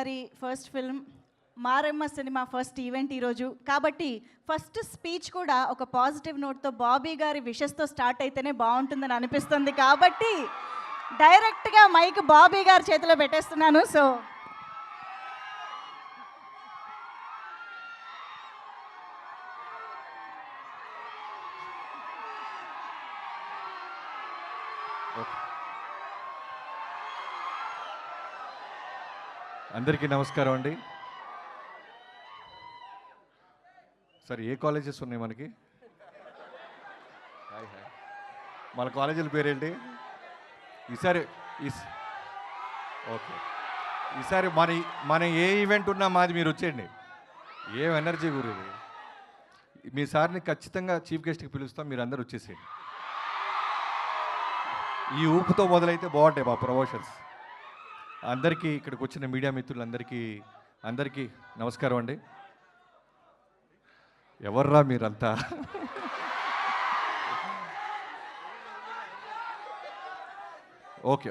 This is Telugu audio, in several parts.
గారి first film Maremma cinema first event ఈరోజు కాబట్టి ఫస్ట్ స్పీచ్ కూడా ఒక పాజిటివ్ నోట్తో బాబీ గారి విషెస్తో స్టార్ట్ అయితేనే బాగుంటుందని అనిపిస్తుంది. కాబట్టి డైరెక్ట్గా మైక్ బాబీ గారి చేతిలో పెట్టేస్తున్నాను. సో అందరికీ నమస్కారం అండి. సార్ ఏ కాలేజెస్ ఉన్నాయి మనకి? Hi hi. మన కాలేజీల పేరేంటి ఈసారి? ఓకే, ఈసారి మన ఏ ఈవెంట్ ఉన్నా మాది మీరు వచ్చేయండి. ఏం ఎనర్జీ గురు. మీ సార్ని ఖచ్చితంగా చీఫ్ గెస్ట్కి పిలుస్తాం, మీరు అందరు వచ్చేసేయండి. ఈ ఊపుతో మొదలైతే బాగుంటాయి మా ప్రమోషన్స్. అందరికీ ఇక్కడికి వచ్చిన మీడియా మిత్రులందరికీ నమస్కారం అండి. ఎవర్రా మీరంతా?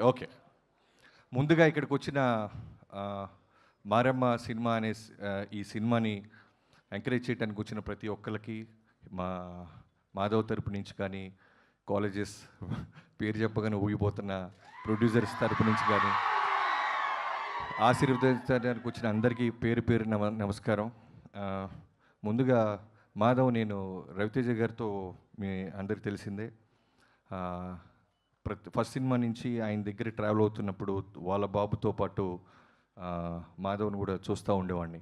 ఓకే, ముందుగా ఇక్కడికి వచ్చిన మారెమ్మ సినిమా అనే ఈ సినిమాని ఎంకరేజ్ చేయడానికి వచ్చిన ప్రతి ఒక్కరికి మా మాధవ్ తరపు నుంచి కానీ, కాలేజెస్ పేరు చెప్పగానే ఊగిపోతున్న ప్రొడ్యూసర్స్ తరపు నుంచి కానీ ఆశీర్వదించడానికి వచ్చిన అందరికీ పేరు నమస్కారం. ముందుగా మాధవ్, నేను రవితేజ గారితో మీ అందరికి తెలిసిందే. ఫస్ట్ సినిమా నుంచి ఆయన దగ్గర ట్రావెల్ అవుతున్నప్పుడు వాళ్ళ బాబుతో పాటు మాధవ్ని కూడా చూస్తూ ఉండేవాడిని.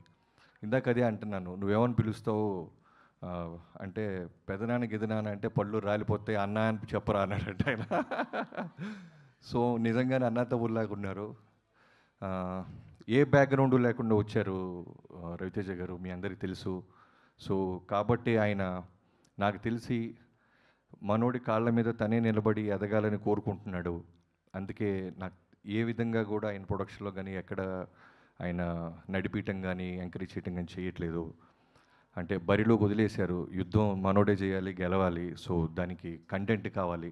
ఇందాక అదే అంటున్నాను, నువ్వేమని పిలుస్తావు అంటే పెదనాన్న గిదనాన్న అంటే పళ్ళు రాలిపోతాయి, అన్న అని చెప్పరా అన్నాడంటే ఆయన. సో నిజంగానే అన్న తమ్ముళ్ళలాగా ఉన్నారు. ఏ బ్యాక్గ్రౌండ్ లేకుండా వచ్చారు రవితేజ గారు, మీ అందరికీ తెలుసు. సో కాబట్టి ఆయన నాకు తెలిసి మనోడి కాళ్ళ మీద తనే నిలబడి ఎదగాలని కోరుకుంటున్నాడు. అందుకే నాకు ఏ విధంగా కూడా ఆయన ప్రొడక్షన్లో కానీ ఎక్కడ ఆయన నడిపీయటం కానీ ఎంకరేజ్ చేయటం కానీ చేయట్లేదు. అంటే బరిలో వదిలేశారు, యుద్ధం మనోడే చేయాలి, గెలవాలి. సో దానికి కంటెంట్ కావాలి.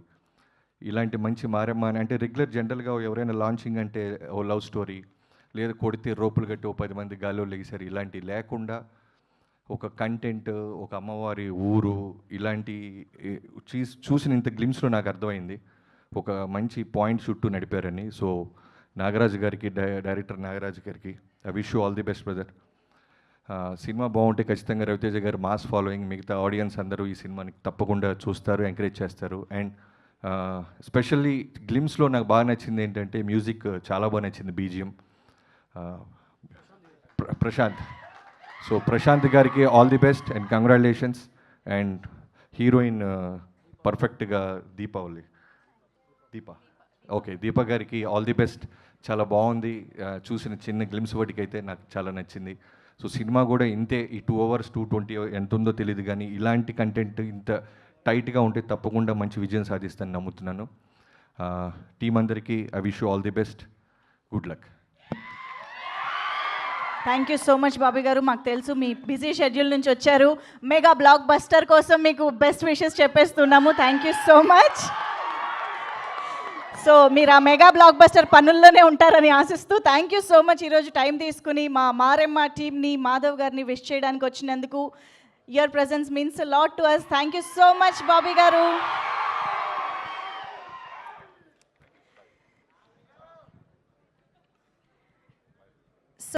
ఇలాంటి మంచి మారెమ్మ అంటే రెగ్యులర్ జనరల్గా ఎవరైనా లాంచింగ్ అంటే ఓ లవ్ స్టోరీ, లేదా కొడితే రోపులు కట్టి ఓ 10 మంది గాల్లో లెగిసారు, ఇలాంటివి లేకుండా ఒక కంటెంట్, ఒక అమ్మవారి ఊరు, ఇలాంటి చూసిన ఇంత గ్లిమ్స్లో నాకు అర్థమైంది ఒక మంచి పాయింట్ చుట్టూ నడిపారని. సో నాగరాజు గారికి, డైరెక్టర్ నాగరాజు గారికి I wish you all the best brother. Cinema బాగుంటే ఖచ్చితంగా రవితేజ గారు మాస్ ఫాలోయింగ్, మిగతా ఆడియన్స్ అందరూ ఈ సినిమాని తప్పకుండా చూస్తారు, ఎంకరేజ్ చేస్తారు. అండ్ స్పెషల్లీ గ్లిమ్స్లో నాకు బాగా నచ్చింది ఏంటంటే మ్యూజిక్ చాలా బాగా నచ్చింది, బీజిఎం. ప్రశాంత్, సో ప్రశాంత్ గారికి all the best and congratulations. And heroine పర్ఫెక్ట్గా దీప గారికి ఆల్ ది బెస్ట్. చాలా బాగుంది, చూసిన చిన్న గ్లిమ్స్ వాటికి అయితే నాకు చాలా నచ్చింది. సో సినిమా కూడా ఇంతే, ఈ 2 hours 220 ఎంత ఉందో తెలియదు, కానీ ఇలాంటి కంటెంట్ ఇంత టైట్గా ఉంటే తప్పకుండా మంచి విజయం సాధిస్తానని నమ్ముతున్నాను. టీం అందరికీ I wish you all the best, good luck. Thank you so much Bobby గారు. మాకు తెలుసు మీ బిజీ షెడ్యూల్ నుంచి వచ్చారు, మెగా బ్లాక్ బస్టర్ కోసం మీకు బెస్ట్ విషెస్ చెప్పేస్తున్నాము. Thank you so much. So మీరు ఆ మెగా బ్లాక్ బస్టర్ పనుల్లోనే ఉంటారని ఆశిస్తూ థ్యాంక్ యూ సో మచ్. ఈరోజు టైం తీసుకుని మా మారెమ్మ టీమ్ని, మాధవ్ గారిని విష్ చేయడానికి వచ్చినందుకు. Your presence means a lot to us. Thank you so much Bobby గారు.